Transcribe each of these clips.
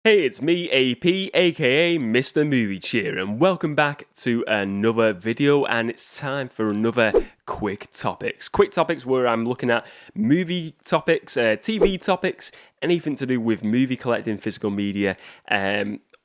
Hey, it's me, AP, aka Mr. Movie Cheer, and welcome back to another video. And it's time for another quick topics. Quick topics where I'm looking at movie topics, TV topics, anything to do with movie collecting, physical media,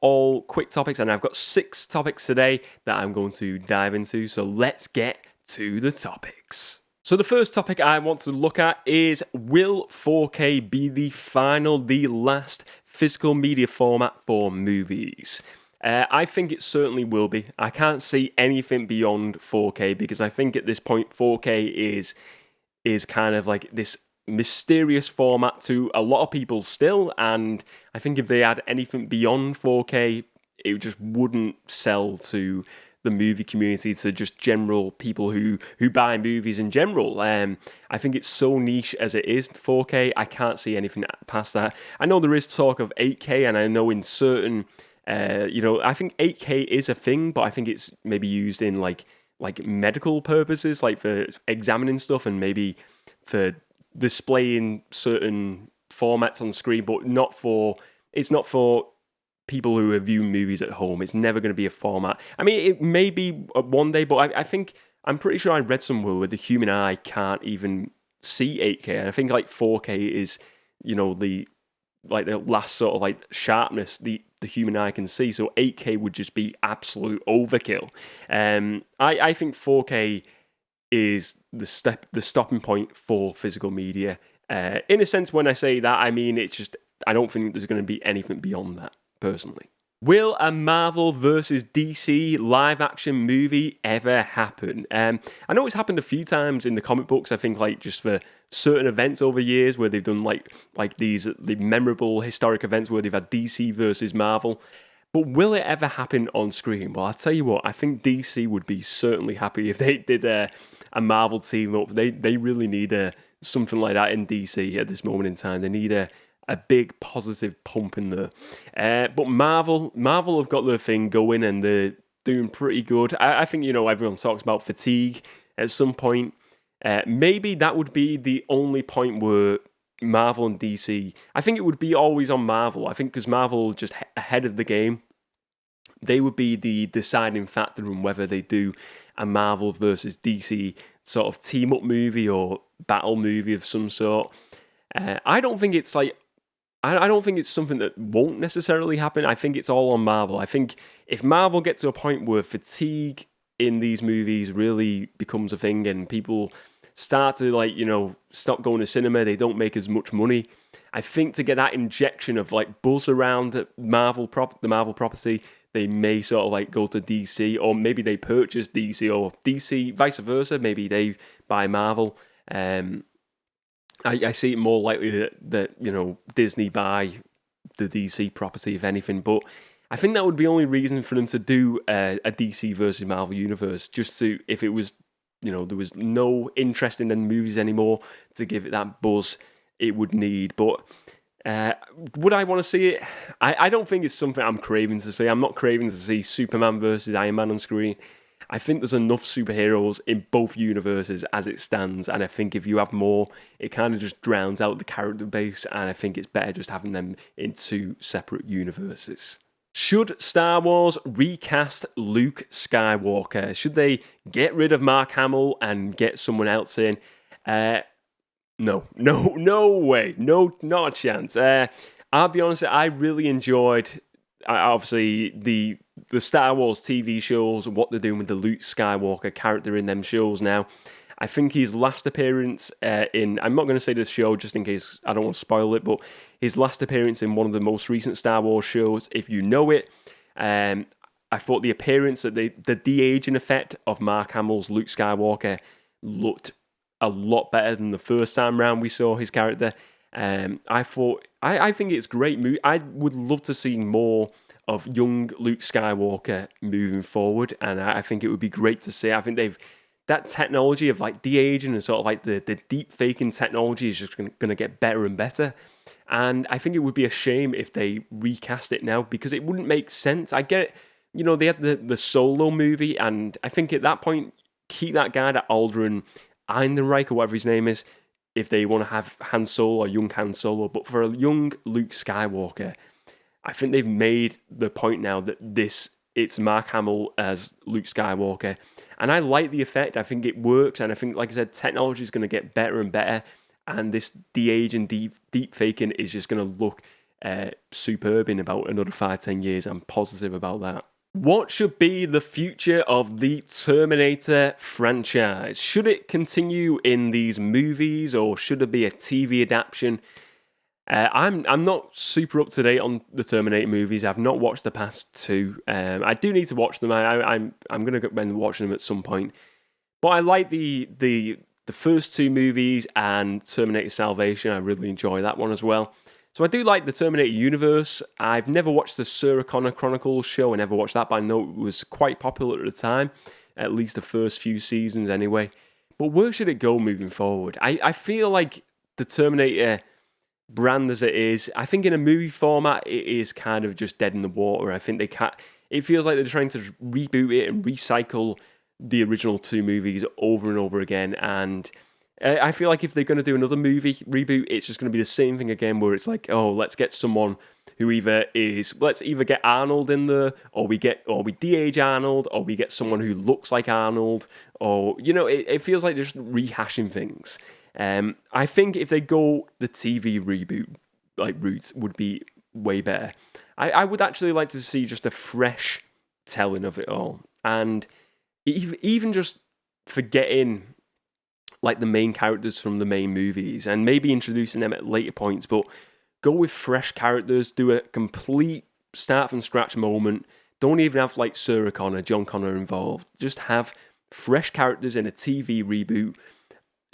all quick topics. And I've got 6 topics today that I'm going to dive into. So let's get to the topics. So the first topic I want to look at is, will 4K be the last physical media format for movies? I think it certainly will be. I can't see anything beyond 4K because I think at this point 4K is kind of like this mysterious format to a lot of people still, and I think if they had anything beyond 4K, it just wouldn't sell to the movie community, to just general people who buy movies in general. I think it's so niche as it is 4K. I can't see anything past that. I know there is talk of 8K, and I know in certain, I think 8K is a thing, but I think it's maybe used in like medical purposes, like for examining stuff and maybe for displaying certain formats on screen, but it's not for people who are viewing movies at home. It's never going to be a format. I mean, it may be one day, but I'm pretty sure I read somewhere where the human eye can't even see 8K, and I think like 4K is, the last sort of like sharpness the human eye can see. So 8K would just be absolute overkill. I think 4K is the stopping point for physical media. In a sense, when I say that, I mean it's just, I don't think there's going to be anything beyond that, personally. Will a Marvel versus DC live action movie ever happen? I know it's happened a few times in the comic books. I think like just for certain events over years where they've done like the memorable historic events where they've had DC versus Marvel. But will it ever happen on screen? Well, I'll tell you what, I think DC would be certainly happy if they did a Marvel team up. They really need something like that in DC at this moment in time. They need a big positive pump in there. But Marvel have got their thing going and they're doing pretty good. I think, everyone talks about fatigue at some point. Maybe that would be the only point where Marvel and DC, I think it would be always on Marvel. I think because Marvel just ahead of the game, they would be the deciding factor in whether they do a Marvel versus DC sort of team up movie or battle movie of some sort. I don't think it's something that won't necessarily happen. I think it's all on Marvel. I think if Marvel gets to a point where fatigue in these movies really becomes a thing and people start to stop going to cinema, they don't make as much money, I think to get that injection of like buzz around the Marvel property, they may sort of like go to DC, or maybe they purchase DC, or DC vice versa, maybe they buy Marvel. I see it more likely that Disney buy the DC property, if anything. But I think that would be the only reason for them to do a DC versus Marvel universe, just to, if it was, there was no interest in the movies anymore, to give it that buzz it would need. But would I want to see it? I don't think it's something I'm craving to see. I'm not craving to see Superman versus Iron Man on screen. I think there's enough superheroes in both universes as it stands, and I think if you have more, it kind of just drowns out the character base, and I think it's better just having them in 2 separate universes. Should Star Wars recast Luke Skywalker? Should they get rid of Mark Hamill and get someone else in? No way. No, not a chance. I'll be honest, I really enjoyed, obviously, the Star Wars TV shows and what they're doing with the Luke Skywalker character in them shows now. I think his last appearance I'm not going to say this show just in case I don't want to spoil it, but his last appearance in one of the most recent Star Wars shows, if you know it, I thought the appearance, the de-aging effect of Mark Hamill's Luke Skywalker looked a lot better than the first time round we saw his character. I think it's a great movie. I would love to see more of young Luke Skywalker moving forward, and I think it would be great to see. I think that technology of like de-aging and sort of like the deep faking technology is just going to get better and better. And I think it would be a shame if they recast it now, because it wouldn't make sense. I get it, they had the Solo movie, and I think at that point, keep that guy, that Aldrin Einenreich or whatever his name is, if they want to have Han Solo or young Han Solo. But for a young Luke Skywalker, I think they've made the point now that it's Mark Hamill as Luke Skywalker. And I like the effect. I think it works. And I think, like I said, technology is going to get better and better. And this de-age and deep faking is just going to look superb in about another 5-10 years. I'm positive about that. What should be the future of the Terminator franchise? Should it continue in these movies, or should there be a TV adaptation? I'm not super up to date on the Terminator movies. I've not watched the past two. I do need to watch them. I'm going to end watching them at some point. But I like the first two movies and Terminator Salvation. I really enjoy that one as well. So I do like the Terminator universe. I've never watched the Sarah Connor Chronicles show. I never watched that, but I know it was quite popular at the time. At least the first few seasons anyway. But where should it go moving forward? I feel like the Terminator brand as it is, I think in a movie format, it is kind of just dead in the water. I think they can't. It feels like they're trying to reboot it and recycle the original two movies over and over again. And I feel like if they're going to do another movie reboot, it's just going to be the same thing again, where it's like, oh, let's get someone who let's either get Arnold in there, or we de-age Arnold, or we get someone who looks like Arnold, or, it feels like they're just rehashing things. I think if they go the TV reboot route would be way better. I would actually like to see just a fresh telling of it all, and even just forgetting like the main characters from the main movies and maybe introducing them at later points, but go with fresh characters, do a complete start from scratch moment. Don't even have like Sarah Connor, John Connor involved. Just have fresh characters in a TV reboot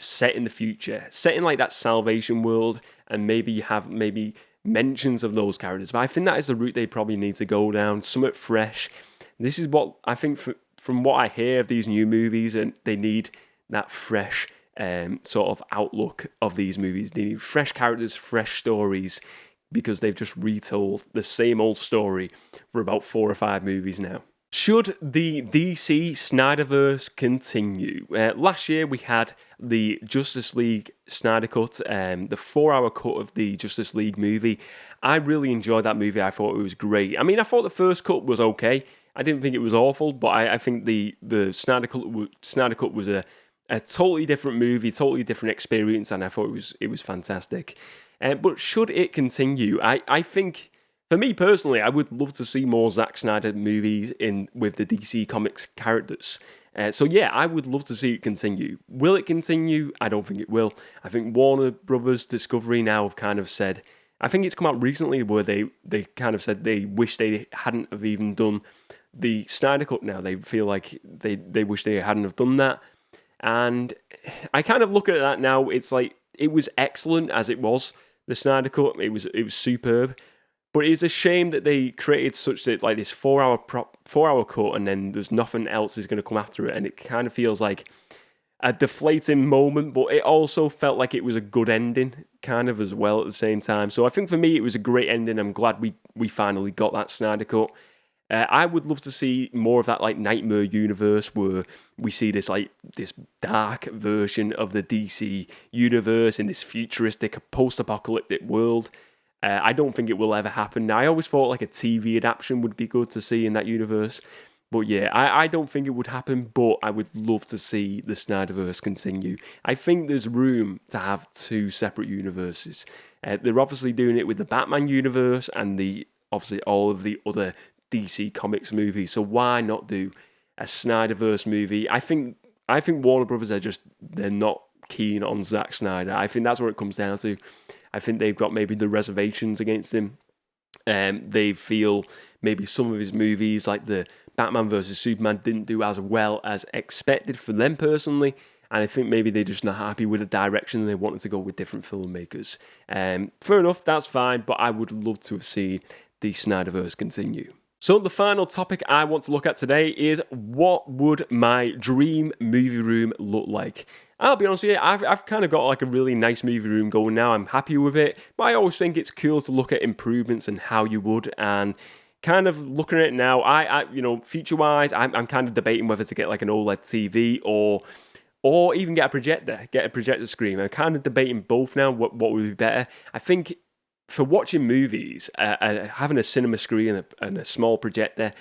set in the future, set in like that Salvation world, and maybe you have mentions of those characters. But I think that is the route they probably need to go down, somewhat fresh. This is what I think from what I hear of these new movies, and they need that fresh sort of outlook of these movies. They need fresh characters, fresh stories, because they've just retold the same old story for about 4 or 5 movies now. Should the DC Snyderverse continue? Last year we had the Justice League Snyder Cut, the 4-hour cut of the Justice League movie. I really enjoyed that movie. I thought it was great. I mean, I thought the first cut was okay. I didn't think it was awful, but I think the Snyder Cut was a totally different movie, totally different experience, and I thought it was fantastic. But should it continue? I think, for me personally, I would love to see more Zack Snyder movies with the DC Comics characters. So yeah, I would love to see it continue. Will it continue? I don't think it will. I think Warner Brothers Discovery now have kind of said, I think it's come out recently where they kind of said they wish they hadn't have even done the Snyder Cut now. They feel like they wish they hadn't have done that. And I kind of look at that now, it's like, it was excellent as it was, the Snyder Cut. It was superb. But it's a shame that they created such that like this 4-hour cut, and then there's nothing else is going to come after it, and it kind of feels like a deflating moment. But it also felt like it was a good ending, kind of as well at the same time. So I think for me it was a great ending. I'm glad we finally got that Snyder Cut. I would love to see more of that like Nightmare universe where we see this dark version of the DC universe in this futuristic post-apocalyptic world. I don't think it will ever happen. Now, I always thought like a TV adaptation would be good to see in that universe. But yeah, I don't think it would happen, but I would love to see the Snyderverse continue. I think there's room to have 2 separate universes. They're obviously doing it with the Batman universe and obviously all of the other DC Comics movies. So why not do a Snyderverse movie? I think Warner Brothers they're not keen on Zack Snyder. I think that's where it comes down to. I think they've got maybe the reservations against him. They feel maybe some of his movies, like the Batman vs Superman, didn't do as well as expected for them personally. And I think maybe they're just not happy with the direction and they wanted to go with different filmmakers. Fair enough, that's fine, but I would love to see the Snyderverse continue. So the final topic I want to look at today is, what would my dream movie room look like? I'll be honest with you, I've kind of got like a really nice movie room going now. I'm happy with it, but I always think it's cool to look at improvements and how you would. And kind of looking at it now, I feature-wise, I'm kind of debating whether to get like an OLED TV or even get a projector screen. I'm kind of debating both now. What would be better? I think for watching movies, having a cinema screen and a small projector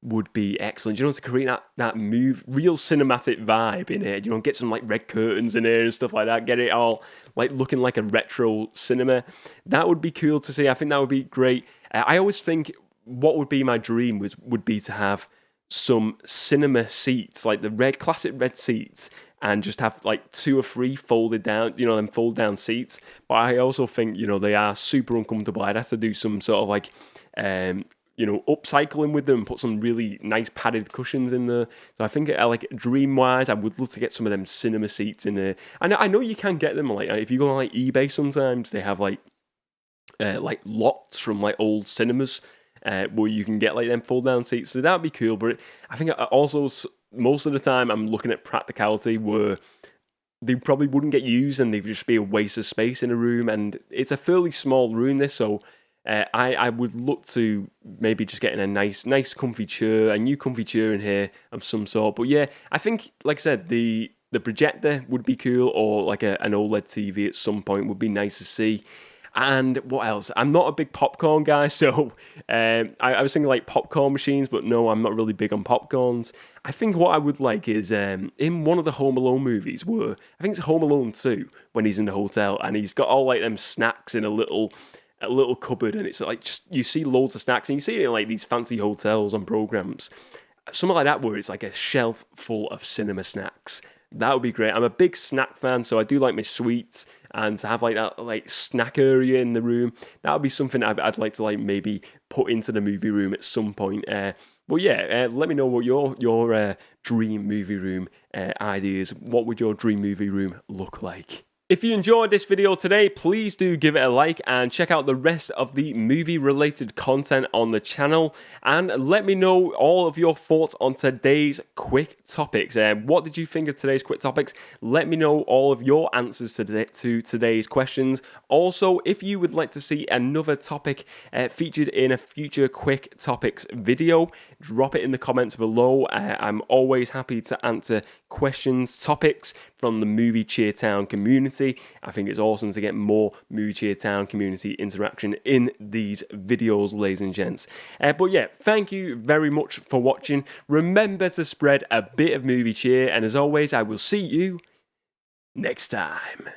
would be excellent. You know, to create that real cinematic vibe in it. You know, get some like red curtains in here and stuff like that. Get it all like looking like a retro cinema. That would be cool to see. I think that would be great. I always think what would be my dream would be to have some cinema seats, like the classic red seats, and just have like 2 or 3 folded down, you know, them fold down seats. But I also think, you know, they are super uncomfortable. I'd have to do some sort of like, you know, upcycling with them, put some really nice padded cushions in there. So I think, like, dream-wise, I would love to get some of them cinema seats in there. I know you can get them, like, if you go on, like, eBay sometimes, they have, like lots from, like, old cinemas where you can get, like, them fold-down seats. So that'd be cool, but I think also, most of the time, I'm looking at practicality where they probably wouldn't get used and they'd just be a waste of space in a room. And it's a fairly small room, this, so I would look to maybe just getting a nice comfy chair, a new comfy chair in here of some sort. But yeah, I think, like I said, the projector would be cool, or like an OLED TV at some point would be nice to see. And what else? I'm not a big popcorn guy, so I was thinking like popcorn machines, but no, I'm not really big on popcorns. I think what I would like is in one of the Home Alone movies, where I think it's Home Alone 2, when he's in the hotel and he's got all like them snacks in a little cupboard, and it's like just you see loads of snacks, and you see it in like these fancy hotels on programs, something like that, where it's like a shelf full of cinema snacks. That would be great. I'm a big snack fan, so I do like my sweets, and to have like that like snack area in the room, that would be something I'd like to like maybe put into the movie room at some point. But yeah, let me know what your dream movie room ideas. What would your dream movie room look like? If you enjoyed this video today, please do give it a like and check out the rest of the movie-related content on the channel. And let me know all of your thoughts on today's quick topics. What did you think of today's quick topics? Let me know all of your answers to today's questions. Also, if you would like to see another topic featured in a future quick topics video, drop it in the comments below. I'm always happy to answer questions, topics from the Movie Cheertown community. I think it's awesome to get more Movie Cheertown community interaction in these videos, ladies and gents. But yeah, thank you very much for watching. Remember to spread a bit of movie cheer, and as always, I will see you next time.